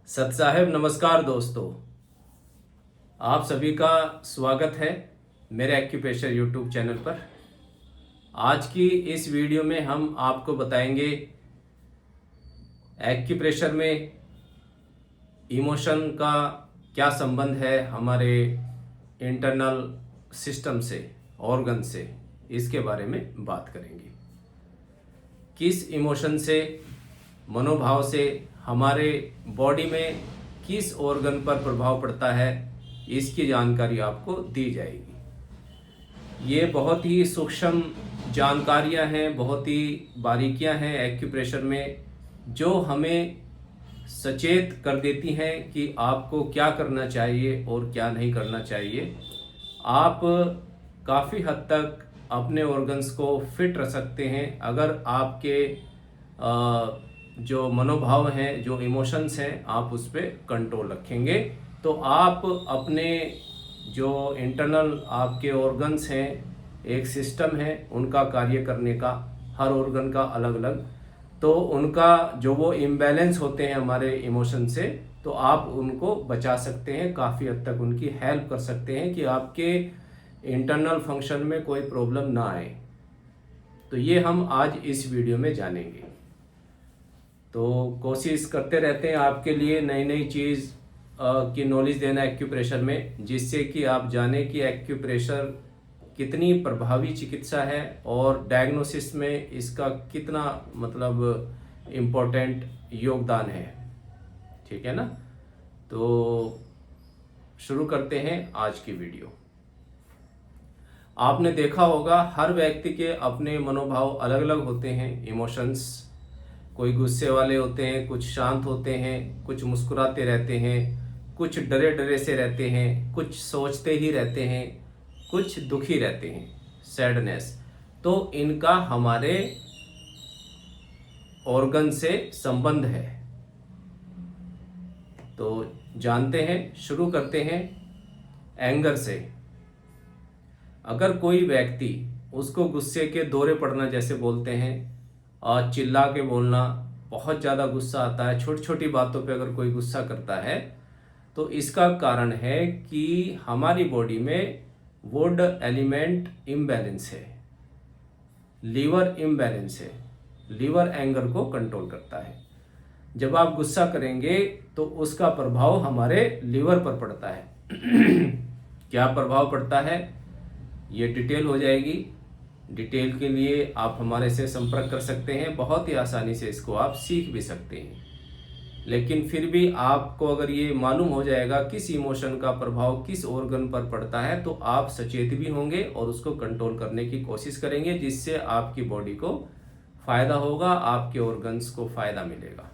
सत साहेब नमस्कार दोस्तों, आप सभी का स्वागत है मेरे एक्यूप्रेशर यूट्यूब चैनल पर। आज की इस वीडियो में हम आपको बताएंगे एक्यूप्रेशर में इमोशन का क्या संबंध है हमारे इंटरनल सिस्टम से, ऑर्गन से। इसके बारे में बात करेंगे। किस इमोशन से, मनोभाव से हमारे बॉडी में किस ऑर्गन पर प्रभाव पड़ता है, इसकी जानकारी आपको दी जाएगी। ये बहुत ही सूक्ष्म जानकारियां हैं, बहुत ही बारीकियां हैं एक्यूप्रेशर में, जो हमें सचेत कर देती हैं कि आपको क्या करना चाहिए और क्या नहीं करना चाहिए। आप काफ़ी हद तक अपने ऑर्गन्स को फिट रख सकते हैं अगर आपके जो मनोभाव हैं, जो इमोशंस हैं, आप उस पर कंट्रोल रखेंगे तो आप अपने जो इंटरनल आपके ऑर्गन्स हैं, एक सिस्टम है उनका कार्य करने का, हर ऑर्गन का अलग अलग, तो उनका जो वो इम्बैलेंस होते हैं हमारे इमोशन से, तो आप उनको बचा सकते हैं, काफ़ी हद तक उनकी हेल्प कर सकते हैं कि आपके इंटरनल फंक्शन में कोई प्रॉब्लम ना आए। तो ये हम आज इस वीडियो में जानेंगे। तो कोशिश करते रहते हैं आपके लिए नई नई चीज़ की नॉलेज देना एक्यूप्रेशर में, जिससे कि आप जाने कि एक्यूप्रेशर कितनी प्रभावी चिकित्सा है और डायग्नोसिस में इसका कितना मतलब इम्पोर्टेंट योगदान है। ठीक है ना? तो शुरू करते हैं आज की वीडियो। आपने देखा होगा हर व्यक्ति के अपने मनोभाव अलग अलग होते हैं, इमोशंस। कोई गुस्से वाले होते हैं, कुछ शांत होते हैं, कुछ मुस्कुराते रहते हैं, कुछ डरे डरे से रहते हैं, कुछ सोचते ही रहते हैं, कुछ दुखी रहते हैं, सैडनेस। तो इनका हमारे ऑर्गन से संबंध है। तो जानते हैं, शुरू करते हैं एंगर से। अगर कोई व्यक्ति, उसको गुस्से के दौरे पड़ना जैसे बोलते हैं, और चिल्ला के बोलना, बहुत ज़्यादा गुस्सा आता है, छोटी छोटी बातों पे अगर कोई गुस्सा करता है, तो इसका कारण है कि हमारी बॉडी में वुड एलिमेंट इम्बैलेंस है, लीवर इम्बैलेंस है। लीवर एंगर को कंट्रोल करता है। जब आप गुस्सा करेंगे तो उसका प्रभाव हमारे लीवर पर पड़ता है। क्या प्रभाव पड़ता है, ये डिटेल हो जाएगी। डिटेल के लिए आप हमारे से संपर्क कर सकते हैं, बहुत ही आसानी से इसको आप सीख भी सकते हैं। लेकिन फिर भी आपको अगर ये मालूम हो जाएगा किस इमोशन का प्रभाव किस ऑर्गन पर पड़ता है, तो आप सचेत भी होंगे और उसको कंट्रोल करने की कोशिश करेंगे, जिससे आपकी बॉडी को फायदा होगा, आपके ऑर्गन्स को फायदा मिलेगा।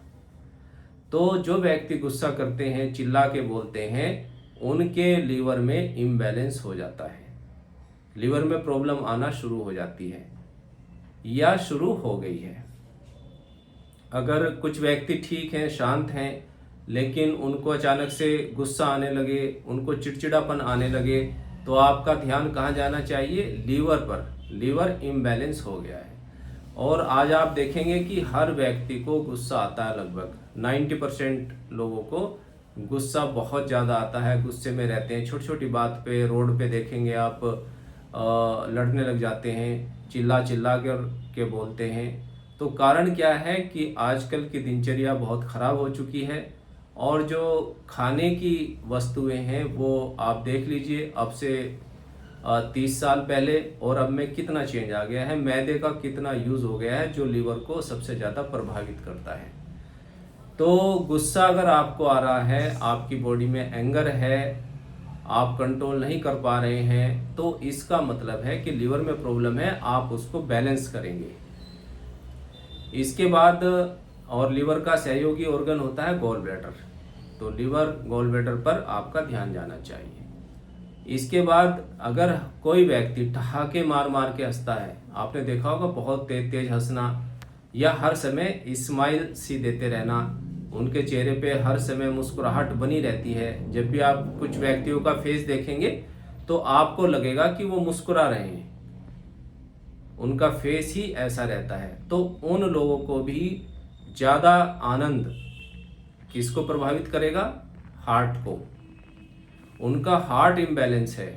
तो जो व्यक्ति गुस्सा करते हैं, चिल्ला के बोलते हैं, उनके लीवर में इम्बैलेंस हो जाता है, लीवर में प्रॉब्लम आना शुरू हो जाती है या शुरू हो गई है। अगर कुछ व्यक्ति ठीक हैं, शांत हैं, लेकिन उनको अचानक से गुस्सा आने लगे, उनको चिड़चिड़ापन आने लगे, तो आपका ध्यान कहाँ जाना चाहिए? लीवर पर। लीवर इम्बैलेंस हो गया है। और आज आप देखेंगे कि हर व्यक्ति को गुस्सा आता है, लगभग 90% लोगों को गुस्सा बहुत ज़्यादा आता है, गुस्से में रहते हैं। छोटी छोटी बात पे, रोड पे देखेंगे आप, लड़ने लग जाते हैं, चिल्ला चिल्ला के बोलते हैं। तो कारण क्या है कि आजकल की दिनचर्या बहुत ख़राब हो चुकी है, और जो खाने की वस्तुएं हैं वो आप देख लीजिए, अब से 30 साल पहले और अब में कितना चेंज आ गया है। मैदे का कितना यूज़ हो गया है, जो लीवर को सबसे ज़्यादा प्रभावित करता है। तो गुस्सा अगर आपको आ रहा है, आपकी बॉडी में एंगर है, आप कंट्रोल नहीं कर पा रहे हैं, तो इसका मतलब है कि लीवर में प्रॉब्लम है, आप उसको बैलेंस करेंगे। इसके बाद, और लीवर का सहयोगी ऑर्गन होता है गॉल ब्लैडर, तो लीवर गॉल ब्लैडर पर आपका ध्यान जाना चाहिए। इसके बाद अगर कोई व्यक्ति ठहाके मार मार के हंसता है, आपने देखा होगा बहुत तेज तेज हंसना, या हर समय स्माइल सी देते रहना, उनके चेहरे पे हर समय मुस्कुराहट बनी रहती है। जब भी आप कुछ व्यक्तियों का फेस देखेंगे तो आपको लगेगा कि वो मुस्कुरा रहे हैं, उनका फेस ही ऐसा रहता है। तो उन लोगों को भी ज़्यादा आनंद किसको प्रभावित करेगा? हार्ट को। उनका हार्ट इम्बैलेंस है,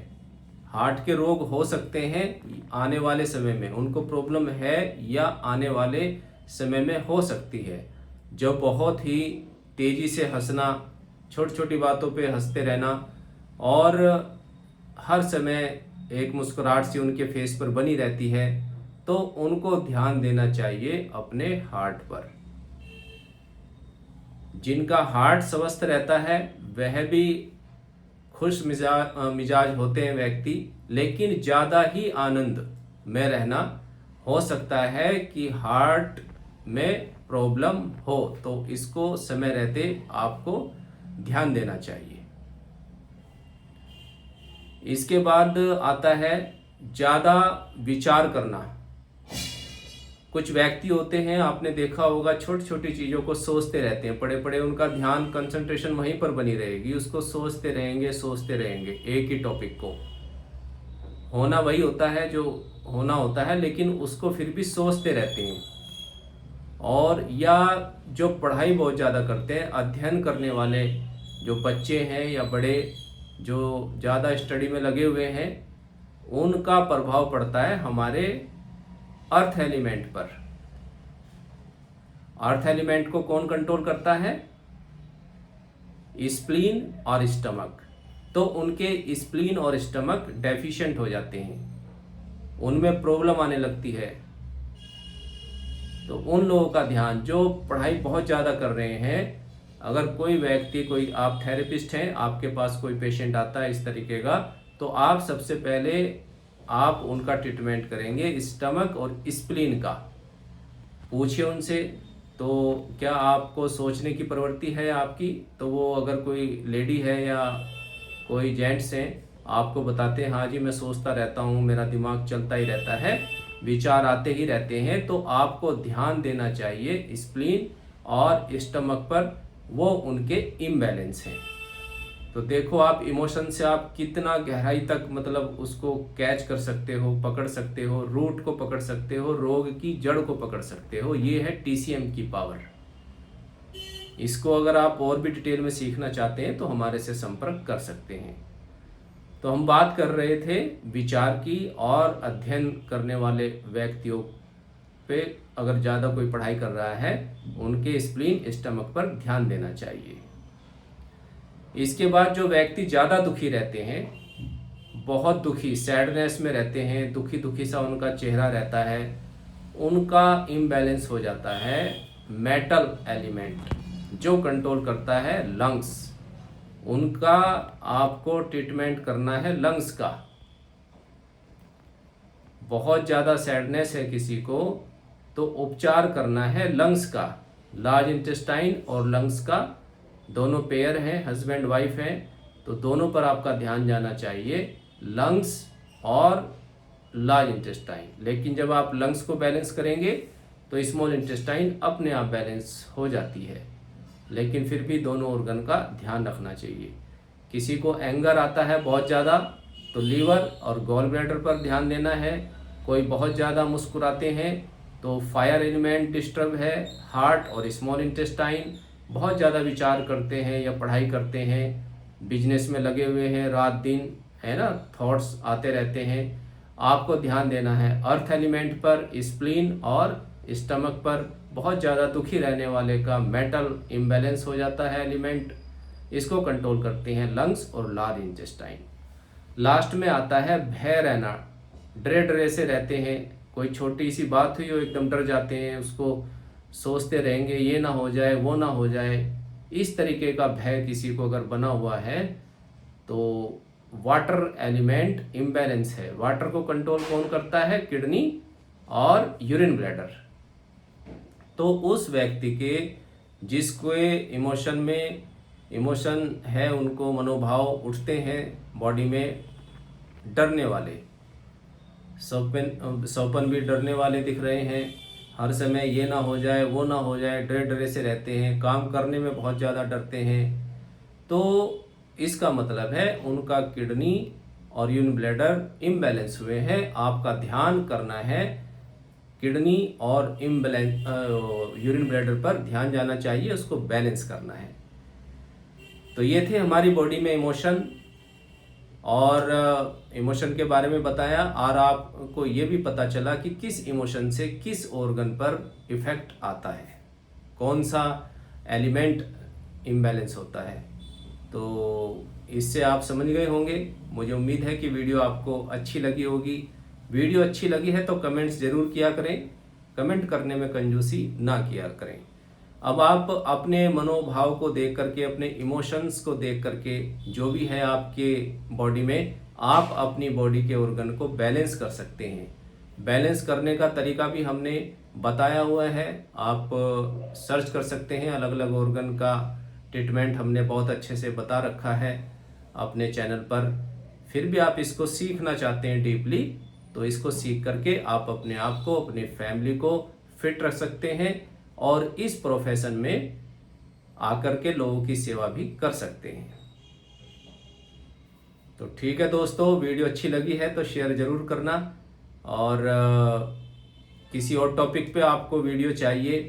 हार्ट के रोग हो सकते हैं आने वाले समय में, उनको प्रॉब्लम है या आने वाले समय में हो सकती है। जो बहुत ही तेजी से हंसना, छोटी छोटी बातों पे हंसते रहना और हर समय एक मुस्कुराहट सी उनके फेस पर बनी रहती है, तो उनको ध्यान देना चाहिए अपने हार्ट पर। जिनका हार्ट स्वस्थ रहता है वह भी खुश मिजाज होते हैं व्यक्ति, लेकिन ज़्यादा ही आनंद में रहना। हो सकता है कि हार्ट में प्रॉब्लम हो, तो इसको समय रहते आपको ध्यान देना चाहिए। इसके बाद आता है ज़्यादा विचार करना। कुछ व्यक्ति होते हैं, आपने देखा होगा, छोटी छोटी चीज़ों को सोचते रहते हैं, पड़े पड़े उनका ध्यान कंसंट्रेशन वहीं पर बनी रहेगी, उसको सोचते रहेंगे एक ही टॉपिक को। होना वही होता है जो होना होता है, लेकिन उसको फिर भी सोचते रहते हैं। और या जो पढ़ाई बहुत ज़्यादा करते हैं, अध्ययन करने वाले जो बच्चे हैं या बड़े जो ज़्यादा स्टडी में लगे हुए हैं, उनका प्रभाव पड़ता है हमारे अर्थ एलिमेंट पर। अर्थ एलिमेंट को कौन कंट्रोल करता है? स्प्लीन और स्टमक। तो उनके स्प्लीन और स्टमक डेफिशिएंट हो जाते हैं, उनमें प्रॉब्लम आने लगती है। तो उन लोगों का ध्यान जो पढ़ाई बहुत ज़्यादा कर रहे हैं, अगर कोई व्यक्ति, कोई आप थेरेपिस्ट हैं, आपके पास कोई पेशेंट आता है इस तरीके का, तो आप सबसे पहले आप उनका ट्रीटमेंट करेंगे स्टमक और स्प्लीन का। पूछिए उनसे, तो क्या आपको सोचने की प्रवृत्ति है आपकी? तो वो अगर कोई लेडी है या कोई जेंट्स हैं, आपको बताते हैं हाँ जी मैं सोचता रहता हूँ, मेरा दिमाग चलता ही रहता है, विचार आते ही रहते हैं। तो आपको ध्यान देना चाहिए स्प्लीन और स्टमक पर, वो उनके इम्बैलेंस हैं। तो देखो आप इमोशन से आप कितना गहराई तक मतलब उसको कैच कर सकते हो, पकड़ सकते हो, रूट को पकड़ सकते हो, रोग की जड़ को पकड़ सकते हो। ये है टीसीएम की पावर। इसको अगर आप और भी डिटेल में सीखना चाहते हैं तो हमारे से संपर्क कर सकते हैं। तो हम बात कर रहे थे विचार की, और अध्ययन करने वाले व्यक्तियों पे अगर ज़्यादा कोई पढ़ाई कर रहा है, उनके स्प्लीन स्टमक पर ध्यान देना चाहिए। इसके बाद जो व्यक्ति ज़्यादा दुखी रहते हैं, बहुत दुखी, सैडनेस में रहते हैं, दुखी दुखी सा उनका चेहरा रहता है, उनका इम्बैलेंस हो जाता है मेटल एलिमेंट, जो कंट्रोल करता है लंग्स। उनका आपको ट्रीटमेंट करना है लंग्स का। बहुत ज़्यादा सैडनेस है किसी को, तो उपचार करना है लंग्स का। लार्ज इंटेस्टाइन और लंग्स का दोनों पेयर हैं, हस्बैंड वाइफ हैं, तो दोनों पर आपका ध्यान जाना चाहिए, लंग्स और लार्ज इंटेस्टाइन। लेकिन जब आप लंग्स को बैलेंस करेंगे तो स्मॉल इंटेस्टाइन अपने आप बैलेंस हो जाती है, लेकिन फिर भी दोनों ऑर्गन का ध्यान रखना चाहिए। किसी को एंगर आता है बहुत ज़्यादा, तो लीवर और गॉल ब्लैडर पर ध्यान देना है। कोई बहुत ज़्यादा मुस्कुराते हैं तो फायर एलिमेंट डिस्टर्ब है, हार्ट और स्मॉल इंटेस्टाइन। बहुत ज़्यादा विचार करते हैं या पढ़ाई करते हैं, बिजनेस में लगे हुए हैं रात दिन, है ना, थॉट्स आते रहते हैं, आपको ध्यान देना है अर्थ एलिमेंट पर, स्प्लीन और स्टमक पर। बहुत ज़्यादा दुखी रहने वाले का मेटल इम्बैलेंस हो जाता है एलिमेंट, इसको कंट्रोल करते हैं लंग्स और लार्ज इंटेस्टाइन। लास्ट में आता है भय रहना, डरे डरे से रहते हैं, कोई छोटी सी बात हुई हो एकदम डर जाते हैं, उसको सोचते रहेंगे ये ना हो जाए वो ना हो जाए। इस तरीके का भय किसी को अगर बना हुआ है तो वाटर एलिमेंट इम्बैलेंस है। वाटर को कंट्रोल कौन करता है? किडनी और यूरिन ब्लैडर। तो उस व्यक्ति के जिसको इमोशन है, उनको मनोभाव उठते हैं बॉडी में, डरने वाले, सौपन भी डरने वाले दिख रहे हैं, हर समय ये ना हो जाए वो ना हो जाए, डरे डरे से रहते हैं, काम करने में बहुत ज़्यादा डरते हैं, तो इसका मतलब है उनका किडनी और यूरिन ब्लैडर इम्बैलेंस हुए हैं। आपका ध्यान करना है किडनी और यूरिन ब्लैडर पर ध्यान जाना चाहिए, उसको बैलेंस करना है। तो ये थे हमारी बॉडी में इमोशन, और इमोशन के बारे में बताया, और आपको ये भी पता चला कि किस इमोशन से किस ऑर्गन पर इफेक्ट आता है, कौन सा एलिमेंट इम्बैलेंस होता है। तो इससे आप समझ गए होंगे। मुझे उम्मीद है कि वीडियो आपको अच्छी लगी होगी। वीडियो अच्छी लगी है तो कमेंट्स ज़रूर किया करें, कमेंट करने में कंजूसी ना किया करें। अब आप अपने मनोभाव को देख करके, अपने इमोशंस को देख करके, जो भी है आपके बॉडी में, आप अपनी बॉडी के ऑर्गन को बैलेंस कर सकते हैं। बैलेंस करने का तरीका भी हमने बताया हुआ है, आप सर्च कर सकते हैं। अलग अलग ऑर्गन का ट्रीटमेंट हमने बहुत अच्छे से बता रखा है अपने चैनल पर। फिर भी आप इसको सीखना चाहते हैं डीपली, तो इसको सीख करके आप अपने आप को, अपनी फैमिली को फिट रख सकते हैं और इस प्रोफेशन में आकर के लोगों की सेवा भी कर सकते हैं। तो ठीक है दोस्तों, वीडियो अच्छी लगी है तो शेयर ज़रूर करना, और किसी और टॉपिक पे आपको वीडियो चाहिए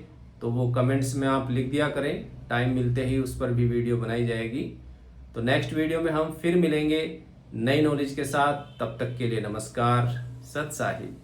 तो वो कमेंट्स में आप लिख दिया करें, टाइम मिलते ही उस पर भी वीडियो बनाई जाएगी। तो नेक्स्ट वीडियो में हम फिर मिलेंगे नई नॉलेज के साथ। तब तक के लिए नमस्कार, सत साहिब।